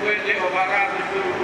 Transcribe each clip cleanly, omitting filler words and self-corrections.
puede ovarar su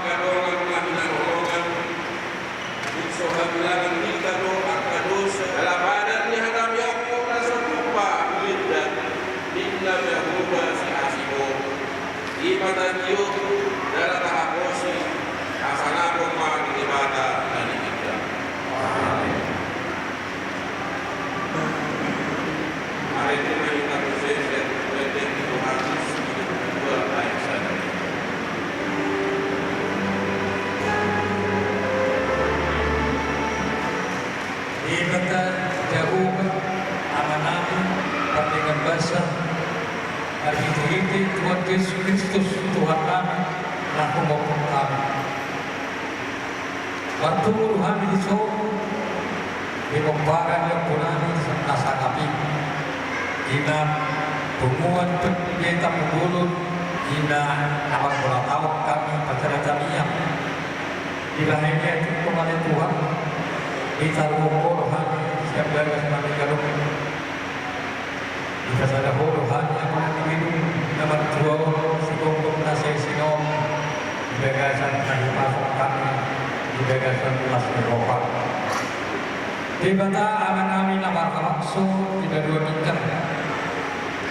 kadongan ngahinan orongan Ikso habilangan kita doa kadosa dalam badan ni hadam yakub rasa lupa Liddah Inna Yahuda si asibo di mata kiyo darah tahaposi asanapong mga kinibata na nikita. Hari ini kita berseset pwede itu harus dua baik saja. Ibata jauh aman-aman dengan bahasa Arhiti Tuhan Yesus Kristus Tuhan kami laku maupun kami. Waktu kami di sorga di pembaran yang punani nasa kami. Ina tumuan kita pemulun ina amat beratawak kami pacara kami yang dilahirnya itu kembali Tuhan. Kita ruang siap jaga sebagai galuh. Jika ada horohan yang mengirim nama dua sikong nasi sinom di bagasan kayu pasok kami di bagasan kelas Eropa. Di bata aman-amin nama kamaksu tidak dua tingkat.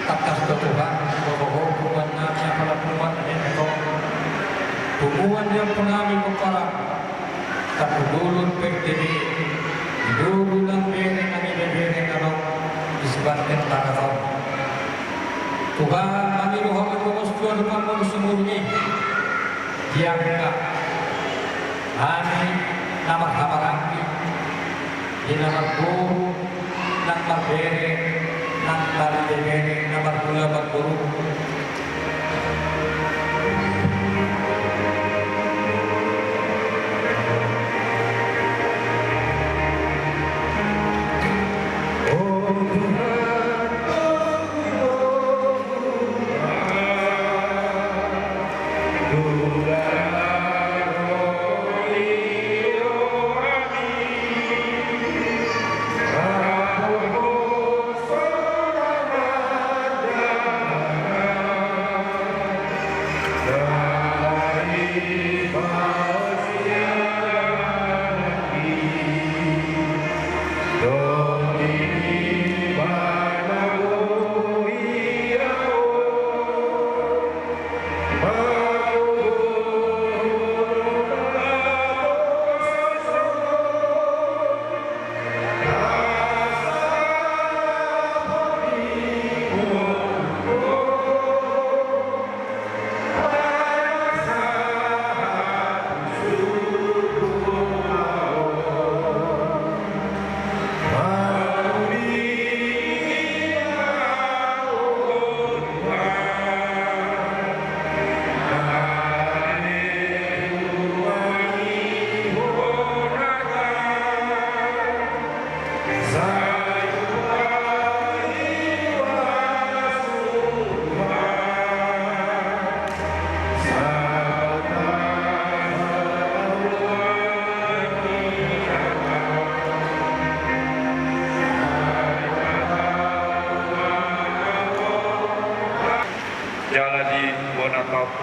Takas Tuhan bahwa hubungan kami apalah penuhan ini hubungan yang penami berparang tak dulur berdiri dulu lang bere kami bere kalau disebabkan tanah tahun Tuhan kami roh kami Tuhan kami semuanya dia enggak kami nama kami di nama guru nama bere nama bere nama gula guru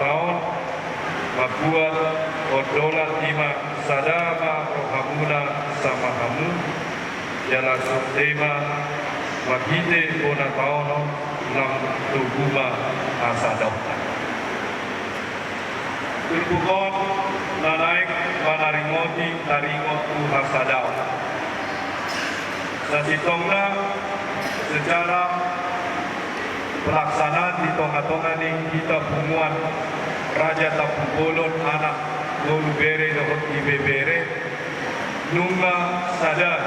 tahun membuat odolat lima sadama rohamuna sama kamu jalan tema makite bona tahun lam tuguma asadau Turkukon nanaik manaringoti taringotu hasadau Nasitongna secara pelaksanaan di tonga-tonga nih kita pumuan Raja Tapupolon anak Lulu Bere dapat Ibe Bere Nunga Sadar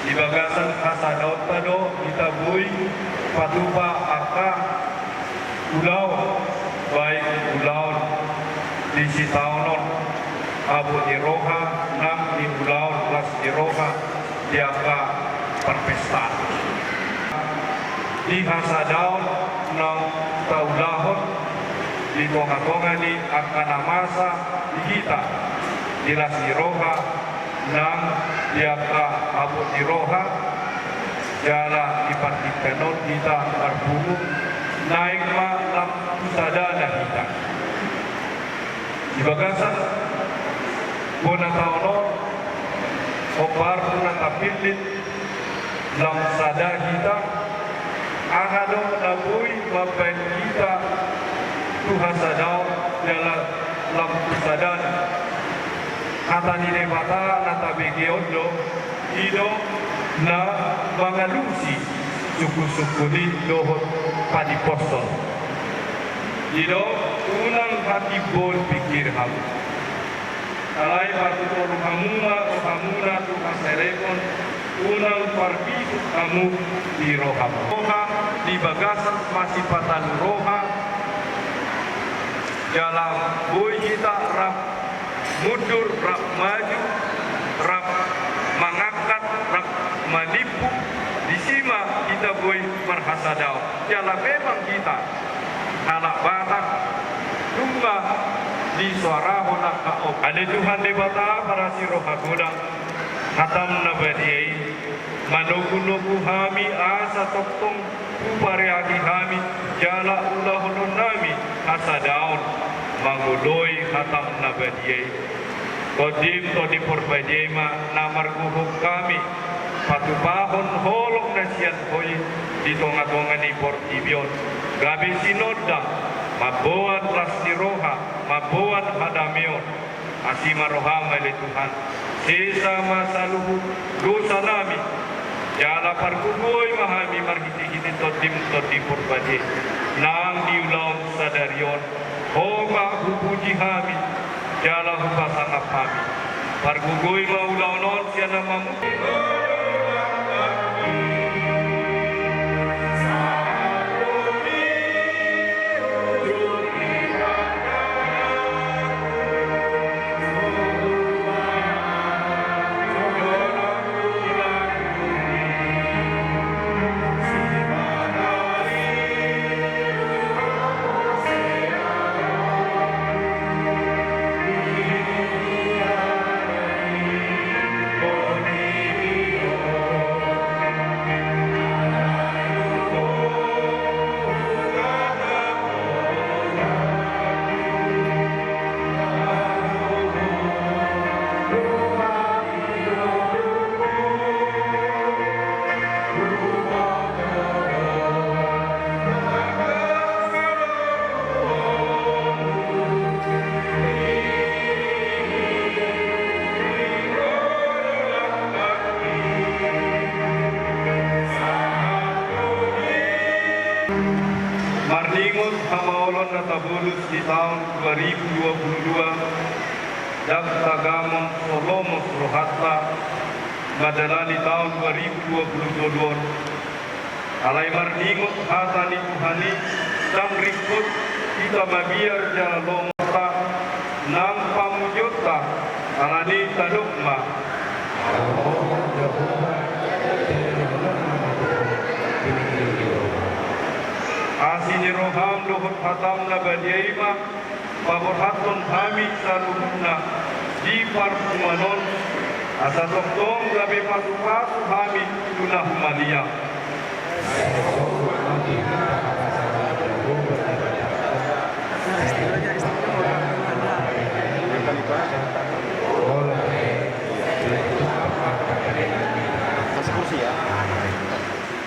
di bagasan Hasadaut tado kita bui patupa aka ulau baik ulau di Sitaunon Abu Iroha nang di ulau Las Iroha di aka perpestaan di Hasadaun nang taulahon di tonga-tonga ni akan masa di kita di Las Iroha nang diaka Abu Iroha jala dipartikenon kita berbungu naik ma nang sadana kita Di bagasan bona taono opar puna tapilit lam sada kita ahado nabui mapen kita Tuhan sadao dalam lam sadan kata ni debata nata begeondo ido na mangalusi suku-suku di dohot padi postol ido unang hati bol pikir hamu alai batu tolong hamuna Tuhan serepon unang parki kamu di roha di bagasan masih patan roha dalam boy kita rap mundur rap maju rap mengangkat rap menipu di sima kita boy merhasadau dalam memang kita anak batak rumah di suara honak kaok ada Tuhan debata para siroha godang hatam nabadiai manugu-nugu hami asa toktong upariagi hami jala ulahulun nami asa daun mangudoi hatam nabadiai kodim todi porbajema namar guhuk kami patupahon holok nasian hoi di tonga-tonga ni portibion gabi sinodam mabuat rasniroha mabuat hadamion asima rohama le Tuhan sisa masaluhu dosa nami jala parkugoy mahami margiti-giti todim purbaje nang diulaon sadarion hoga hupuji hami jala hupasangap hami parkugoy maulaonon siya mamu Marningot hamaolon na tabulus di tahun 2022 Dagtagamon Solomos Rohatta Madala di tahun 2022 Alai marningot hata ni Tuhani Dang rikut kita mabiar jala lomota Nang pamujota Alani tadukma Asini roham dohot hatam na badiaima paborhaton kami saluhna di parpumanon asa toktong gabe patu-patu kami tunah malia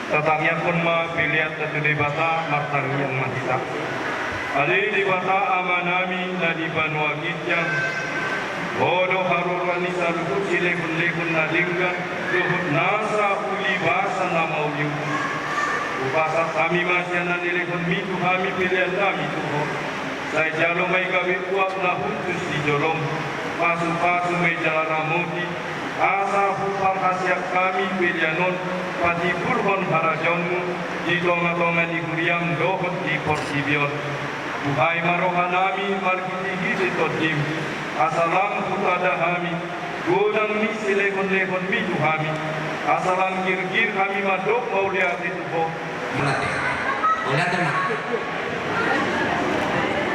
Tatangnya pun mapiliat tentu debata martangian matita. Ali debata amanami na di banua gitjang. Bodo harurani saluhut silekun-lekun na linggan. Duhut nasa uli basa na mauliu. Upasa kami masya na nilekun mitu kami pilihan kami tuho. Saya jalo may gawi uap na huntus di jolong. Pasu-pasu may jalan ramoti. Asa hupang hasyak kami pilihanon pati burhon harajonmu di tonga-tonga di huriam dohot di porsibion. Buhay marohanami margiti-giti todim. Asalang putada kami godang mi silekon-lekon mi tuhami. Asalang gir-gir kami madok mauliat itu po.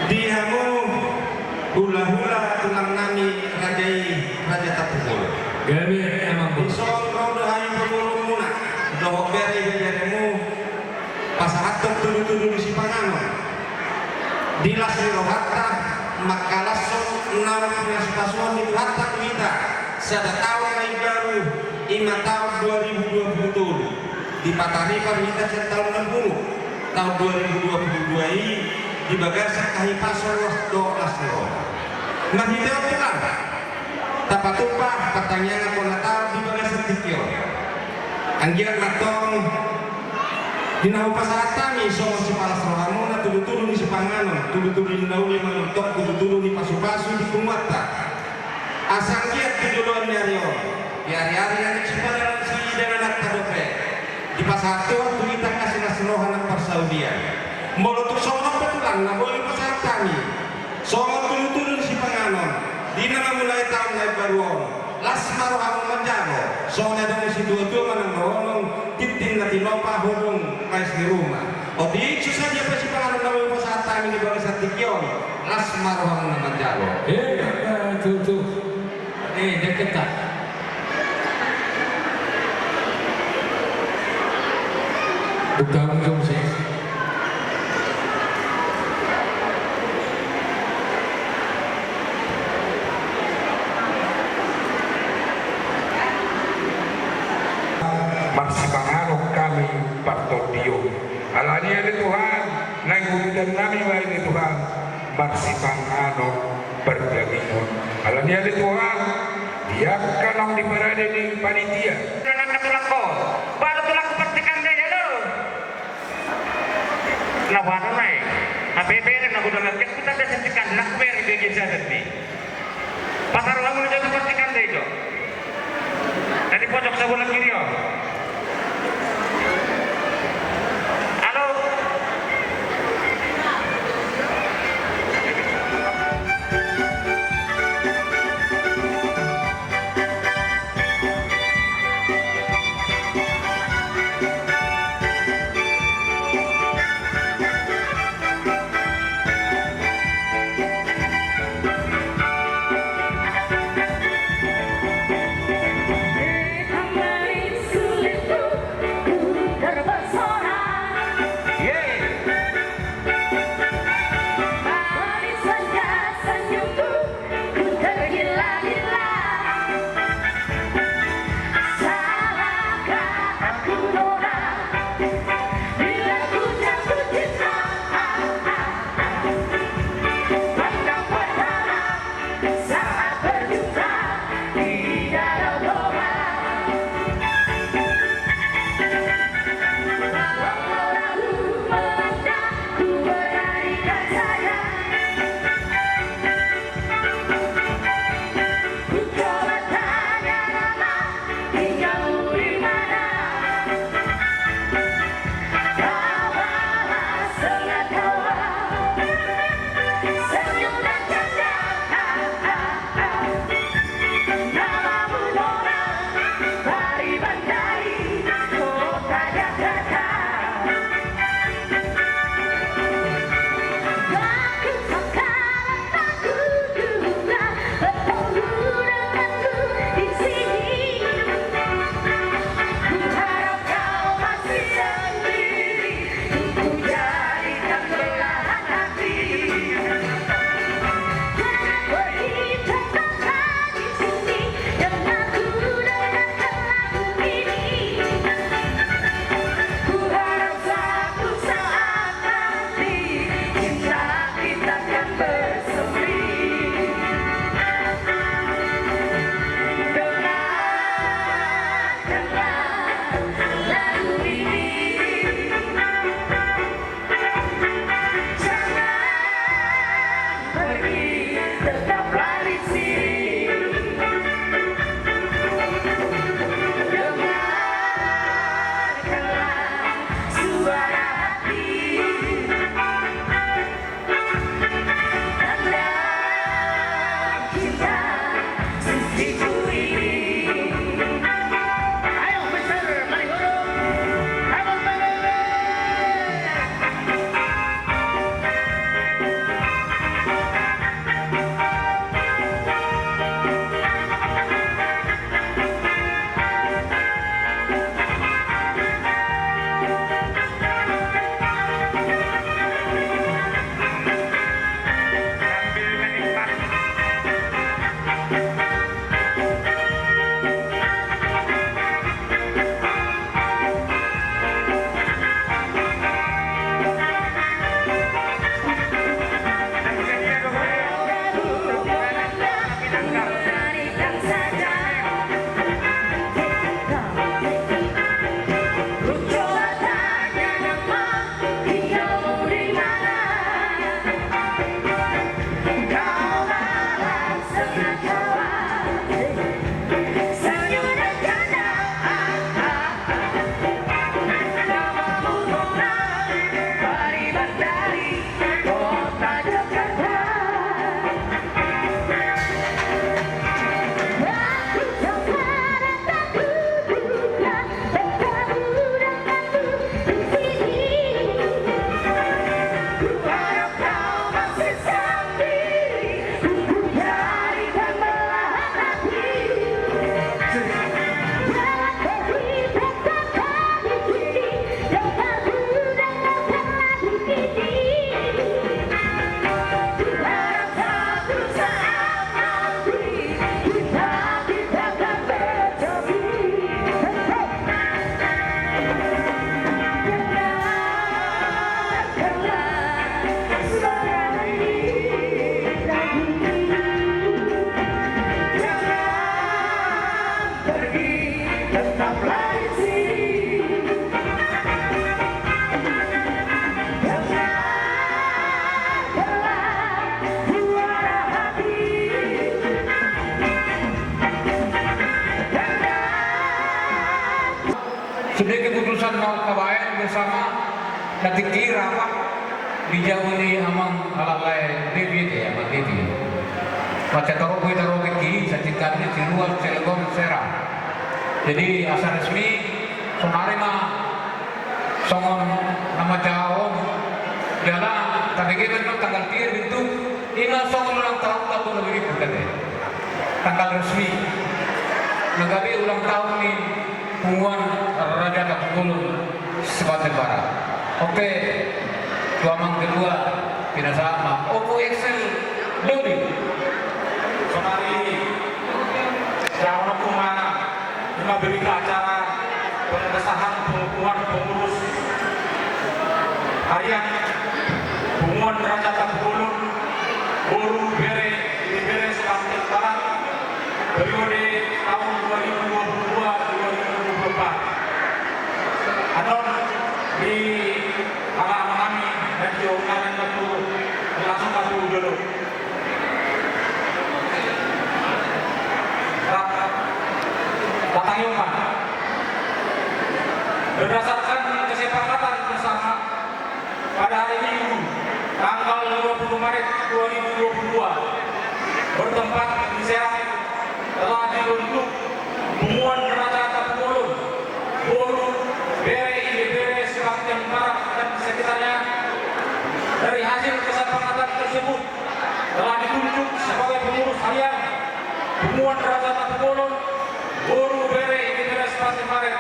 Dihamu hula-hula tulang nami raja Tapukul. Gabi emang Isong kau dah ayam pemulung muna. Dohok beri-berimu pasahatok tudu-tudu di Sipanganon. Dilas di rohatta makalasok menawar pasukan itu hatta kita sada tahun yang baru 5 tahun 2020 di Patari kita tahun 60 tahun 2022 ini di Bagasan kahi pasal 12 masih teotilan tapatupah pertanyaan konatau di Bagasan tikio anggian matong dinahu pasaratan iso si palas rohamuna tudu-tudu di Sipanganon tudu-tudu di nauli menontok tudu-tudu di pasu-pasu di Kumata asang giat tujuan nyario hari-hari yang diciptakan si dan anak kadope di pasar itu waktu kita kasih nasrohan anak persaudian molotuk somong betulan nah boleh pasar kami somong tudu-tudu di Sipanganon di nama mulai tahun mulai baruan lasmar hamu menjaro soalnya ada si dua-dua manang ronong titin na tinopa hodong kais di rumah o di susah dia pasti pengaruh nawi pasar kami di bawah satikyon lasmar hamu menjaro tuh deket tak bukan ujung sih masih pengaruh kami Bartodio alani ada Tuhan nanggung dan nami baik Tuhan masih pengaruh berdagingon alani ada Tuhan dia kalau diberada di panitia dengan ketulak ko baru tulak kepertikan dia lo lawan naik APB dan aku dalam kita ada sentikan nak beri bagi saya ni pasar orang menuju kepertikan dia itu dari pojok sebelah kiri oh. Halo. Hãy subscribe keputusan mau kabayan bersama nanti kira apa dijauh ni amang alalai Dewi dia amang Dewi macam taruh ki sajikannya di luar Cilegon Serang. Jadi asal resmi kemarin mah songon nama jauh jalan tapi kita tanggal 3 itu ini songon ulang tahun lebih katanya tanggal resmi negabi ulang tahun nih hubungan Raja Kapulun Sumatera Barat. Oke, tuamang kedua tidak sama. Opo Excel Dodi. Sonari Jawa Kumana memberi acara pengesahan pengukuhan pengurus harian hubungan Raja Kapulun Boru Bere Bere Sumatera Barat periode tahun 2022-2024. Anon di ala-ala kami dan diunggahkan waktu langsung satu dulu. Batayungan berdasarkan kesepakatan bersama pada hari Minggu tanggal 20 Maret 2022 bertempat di Serang telah dibentuk hubungan Raja Kapulun Boru Bere Bere Sumatera Barat dan sekitarnya. Dari hasil kesepakatan tersebut telah ditunjuk sebagai pengurus harian hubungan Raja Kapulun Boru Bere Bere Sumatera Barat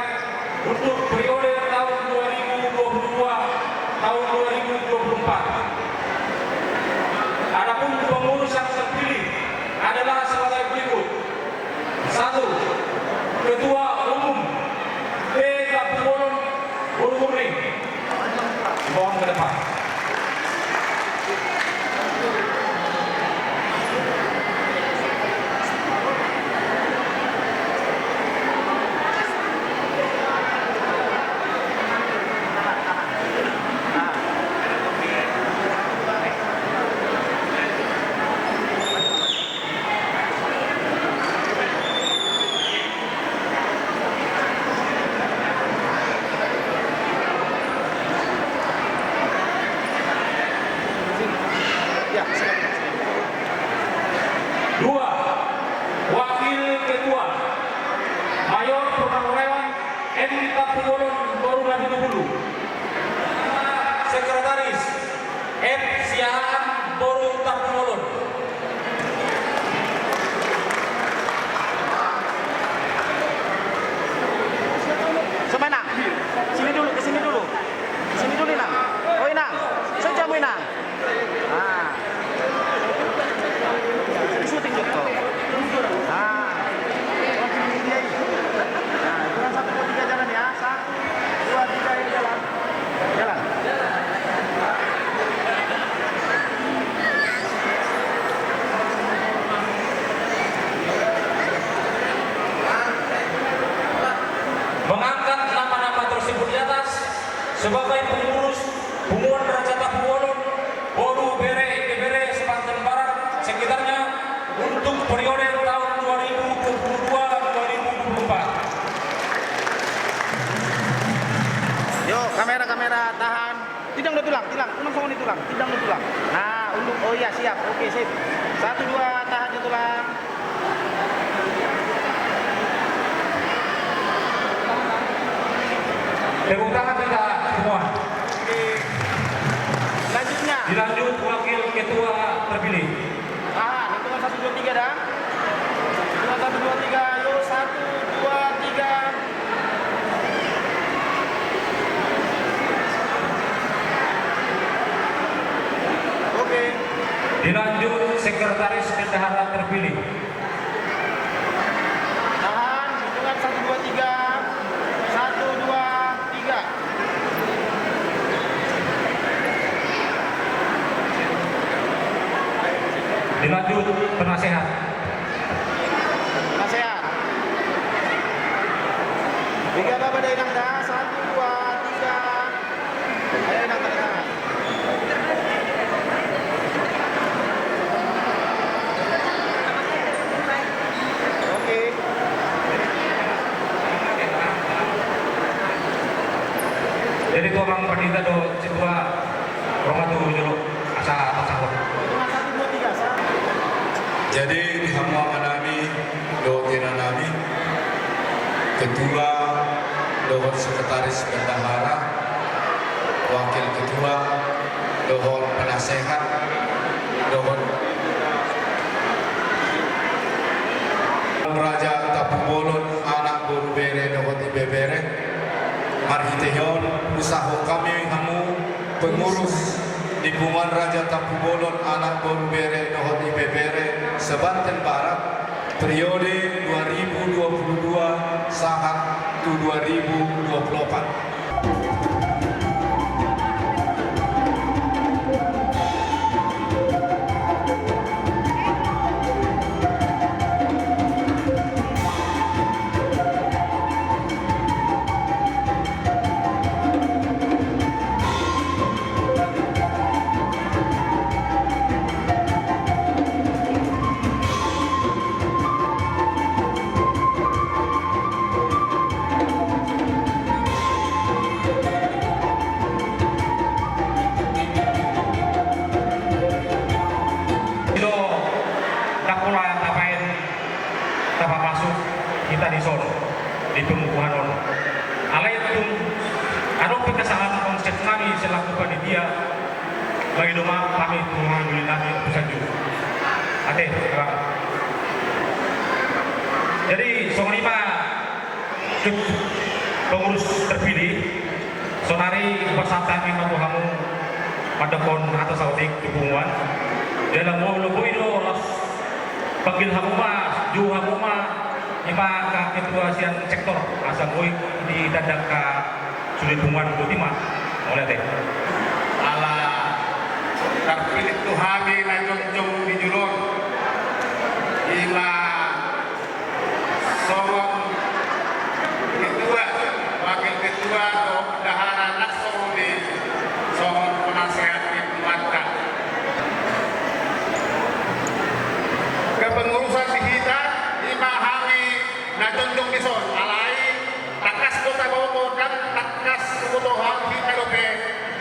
untuk periode tahun 2022 tahun 2024. Adapun pengurus yang terpilih adalah sebagai berikut. 1. Ketua Umum Kapulun Boru Murni. Mohon ke depan. Sekretaris F. Siahaan Boru Tarpulun. Semanang, sini dulu, ke sini dulu. Sini dulu, Inang. Oh, Inang. Sejamu, Inang. Ah. Syuting dulu. Ah. Nah, kurang 1, 2, 3 jalan ya. 1, 2, 3 ya jalan. Jalan. Mengangkat nama-nama tersebut di atas sebagai pengurus hubungan Raja Kapulun Boru Bere Bere Sumatera Barat sekitarnya untuk periode tahun 2022-2024. Yuk, kamera tahan. Tidang dulu tulang, sama nih tulang, tidang dulu tulang. Nah, untuk oh iya siap. Oke, sip. 1, 2 tahan di tulang. Tepuk tangan kita semua. Selanjutnya. Dilanjut wakil ketua terpilih. Tahan, hitungan 1, 2, 3 dah. Hitungan 1, 2, 3. Yuk, 1, 2, 3. Oke. Dilanjut sekretaris bendahara terpilih. Tahan, hitungan 1, 2, 3. 1, 2, 3. Dilanjut penasehat. Penasehat. 3 Bapak dari Inang dah. 1, 2, 3. Ayo Inang tanda tangan. Oke. Jadi tuh orang pendeta do situa orang tuh dulu asal sahur. Hitungan 1, 2, 3, sah. Jadi di hamu amanami do tinanami ketua dohon sekretaris bendahara, wakil ketua dohon penasehat, dohon Raja Tapu Bolon anak Boru Bere dohon Ibebere. Marhiteon usaha kami hamu pengurus di Bungan Raja Tapu Bolon anak Boru Bere dohon Ibebere Sebanten Barat periode 2022 sahat 2024. Kita di Solo di pemukuhan ono. Alai itu ada kesalahan konsep kami selaku panitia bagi doma kami mengambil kami saja. Ade, jadi song lima pengurus terpilih sonari persatuan lima tuh kamu pada kon atas saudik dukungan dalam mau lebih itu panggil hamuma ju hamuma lima ketua sian sektor asal boy di dadak ka sulit bungan ultima oleh teh ala terpilih tuh hami na jong di jurong lima sorong ketua wakil ketua atau bendahara nasional di sorong penasehat di Mata kepengurusan di kita lima hami na jong di son alai takas kota Bogor dan takas kebutuhan kita lobe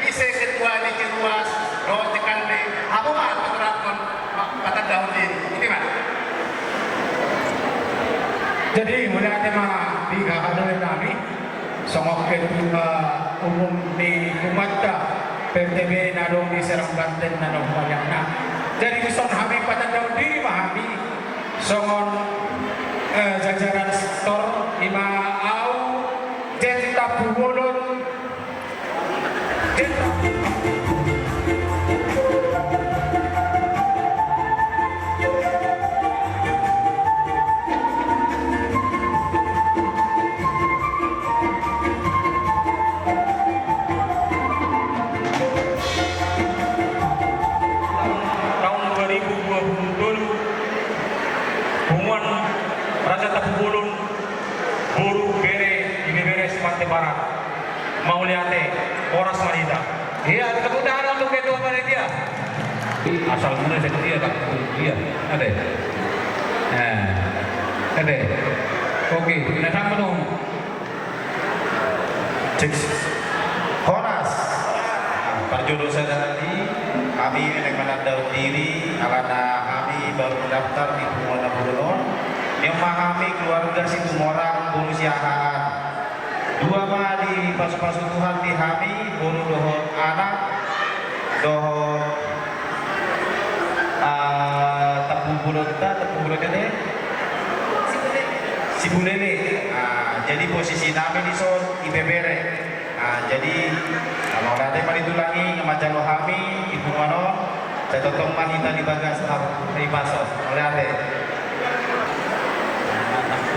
isi ketua di keluas roh tekan di apa mah terapkan kata daun ini mah. Jadi mulai tema tiga ada kami songok ketua umum di Kumata PTB nadong di Serang Banten nadong banyakna. Jadi bison kami pada daun diri mahami songon jajaran sektor lima au Jen Tapu Bolon tahun 2020 hubungan Raja Tapu Bolon Boru Bere Ibebere Sepantai Barat mau lihatnya Horas Manita. Iya, tepuk tangan untuk ketua panitia. Asal mula saya dia tak dia ada. Nah, ada. Oke, datang penuh. Horas. Perjodoh sadari kami yang menandau diri alana kami baru mendaftar di Bunga Bulon yang kami keluarga situ morang Bulusiahaan dua mah di pasu-pasu Tuhan di kami bulu dohon anak dohon Tapu Bolon ini Sibulele. Jadi posisi kami di son Ibebere. Jadi kalau ada yang ditulangi ngemajalo kami ibu mano saya totong manita di bagas di pasos oleh ade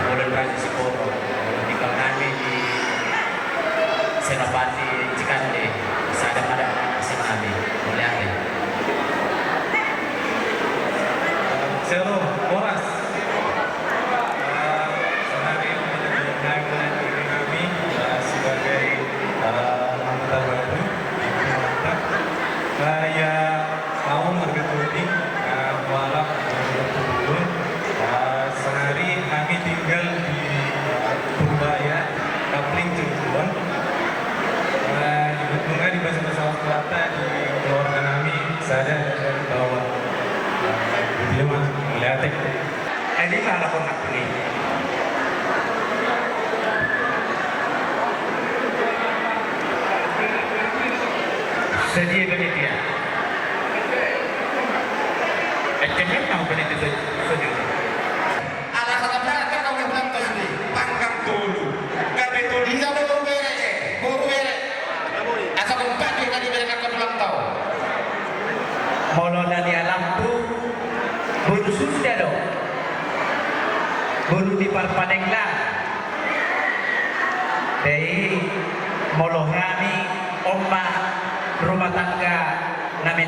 Bolon Raja Siporo tinggal kami di Senopati Cikande sadang ada senami oleh ade Selo Horas sehari menjadi diri kami sebagai anggota baru saya mau mengikuti walau dulu sehari kami tinggal di Purbaya Kapling Cirebon Ini mana pun nak beli. Sedia begitu ya. Jangan tahu begitu saja. Ada kata benar kan kau bilang tu sendiri. Pangkat dulu. Kami tu dia baru beres. Asal empat yang kali beres kau bilang tahu. Molo dari alam tu bulu sudah dong. Bulu di parpadeng lah. Dari molo kami omah rumah tangga nami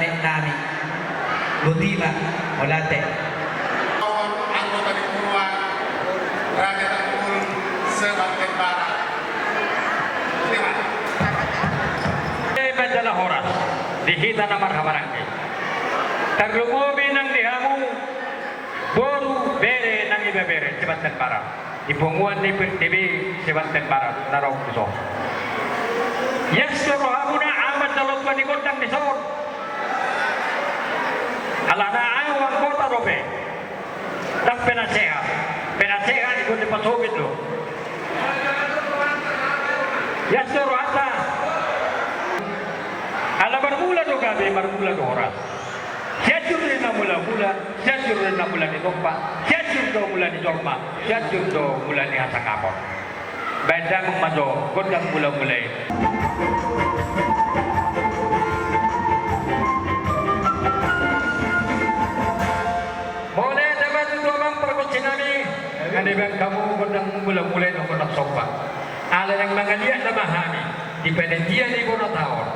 Butima Molate. Anggota di Purwan Raja Tengkul Sebanten Barat. Terima kasih. Majalah Horas dihita namar hamarangke. Terlumubi nang dihamu boru bere nang ibe bere Sebanten Barat. Ipunguan di TV Sebanten Barat narok kuso. Yes rohamuna amat dalot ni kondang ni sor. Alana awang kota robe. Tak penasehat ikut dipasogit lo. Yes rohata. Ala bermula do gabe bermula do horas. Sejur na mula-mula, sejur na mula ni Tokpa, sejur do mula ni Jorma, sejur do mula ni Hasakapon. Benda memajo, kondang mula-mulai. Boleh dapat dua bang perkunci nami. Ada bang kamu kondang mula-mulai do kondang sopa. Ala yang mengaliat nama kami, di penentian ni kono tahun.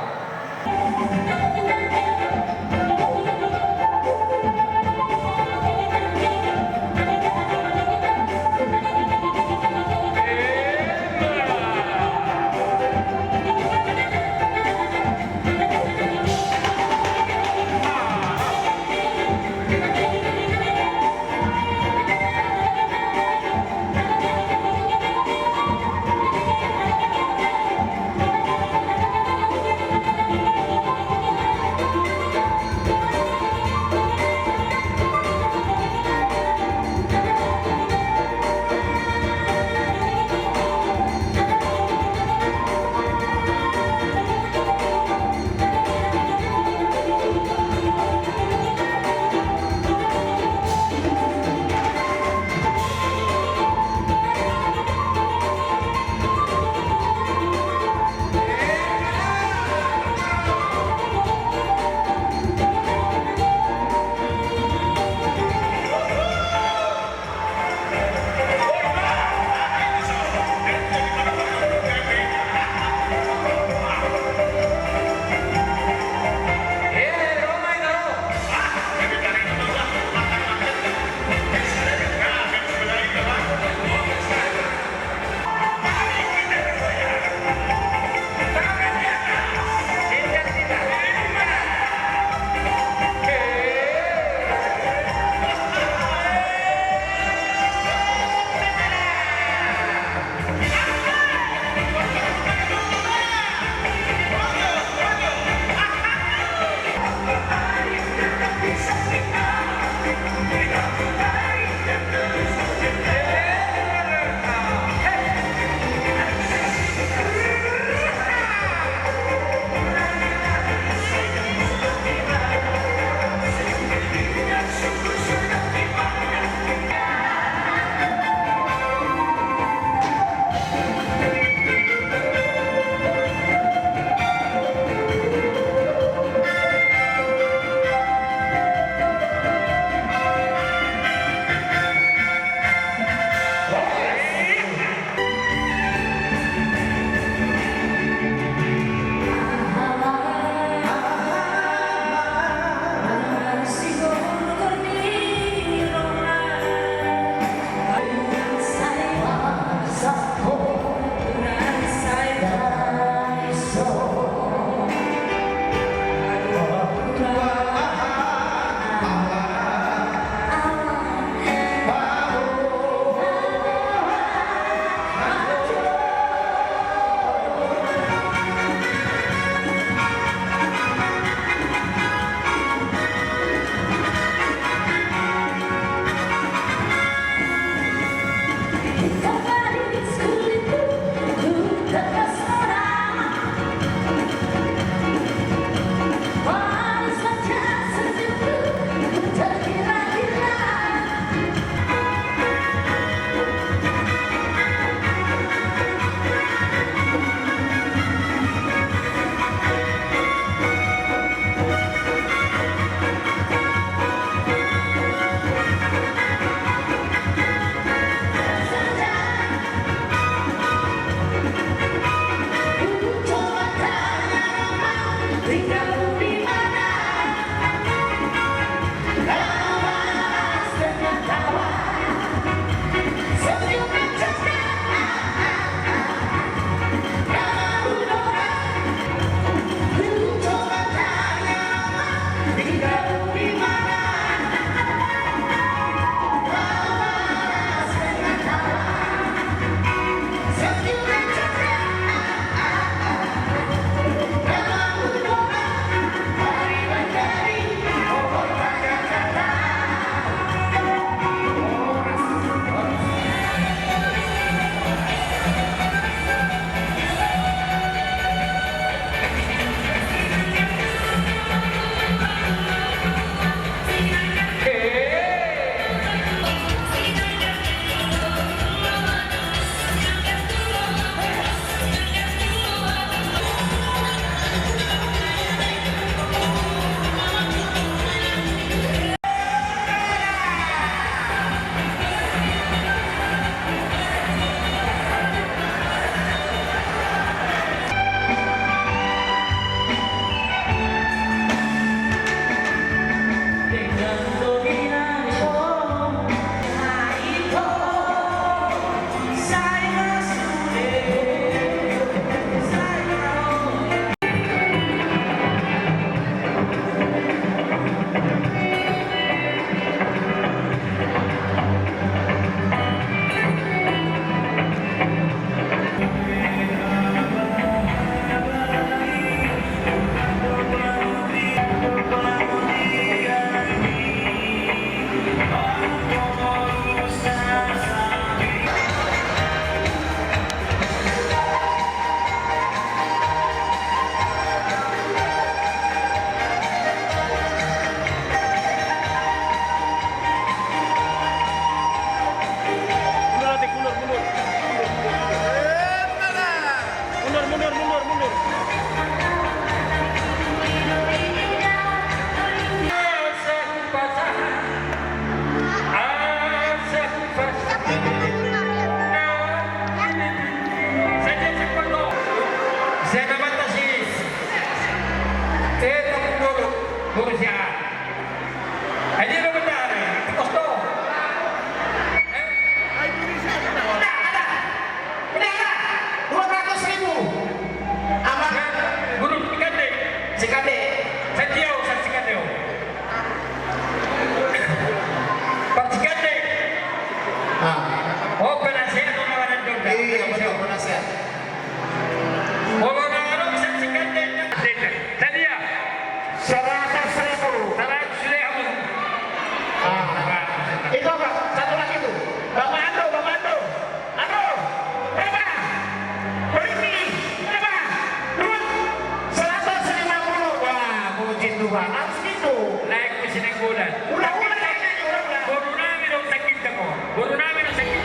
Guru namin ang sakit.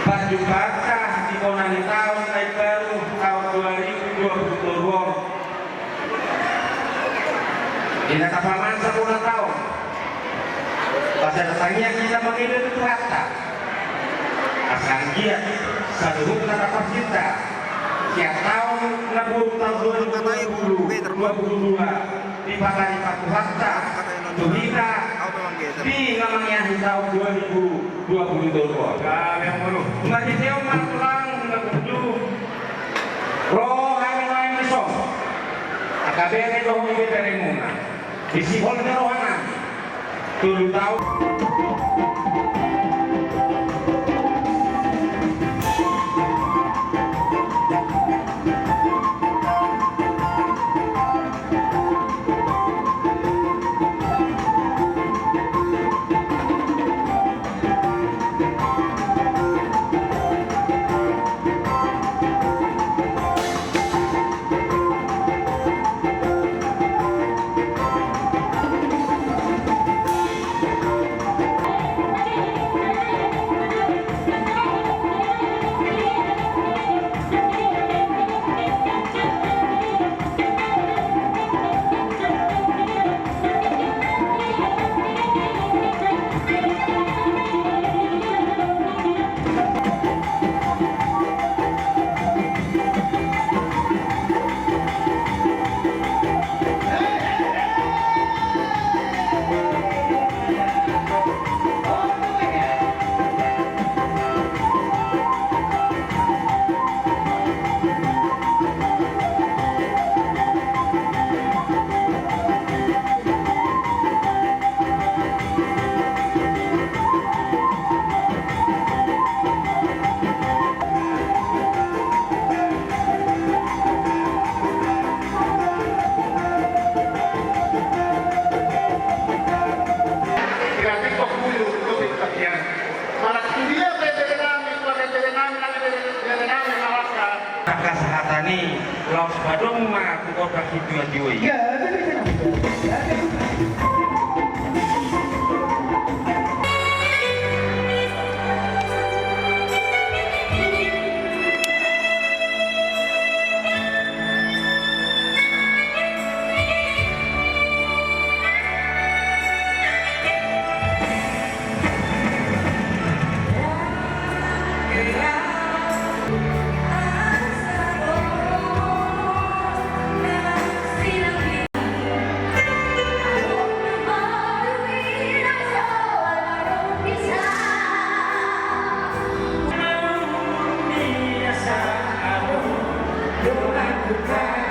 Pagjubaca di konani tahun naik baru tahun 2022. Ini kapaman 10 tahun. Pada datangnya kita mengirim itu harta. Asal dia seluruh kata percinta. Tiap tahun tahun 2022 di Patari Paku Harta. Tuhita di namanya tahun 2022. Kalian dulu. Majiseo matulang ngebudu roh kami misong akabene roh ini dari muna isi holnya rohangan tulu tahu Kashatani laos badung mah kok bagi dua-dua. Ya, Doaku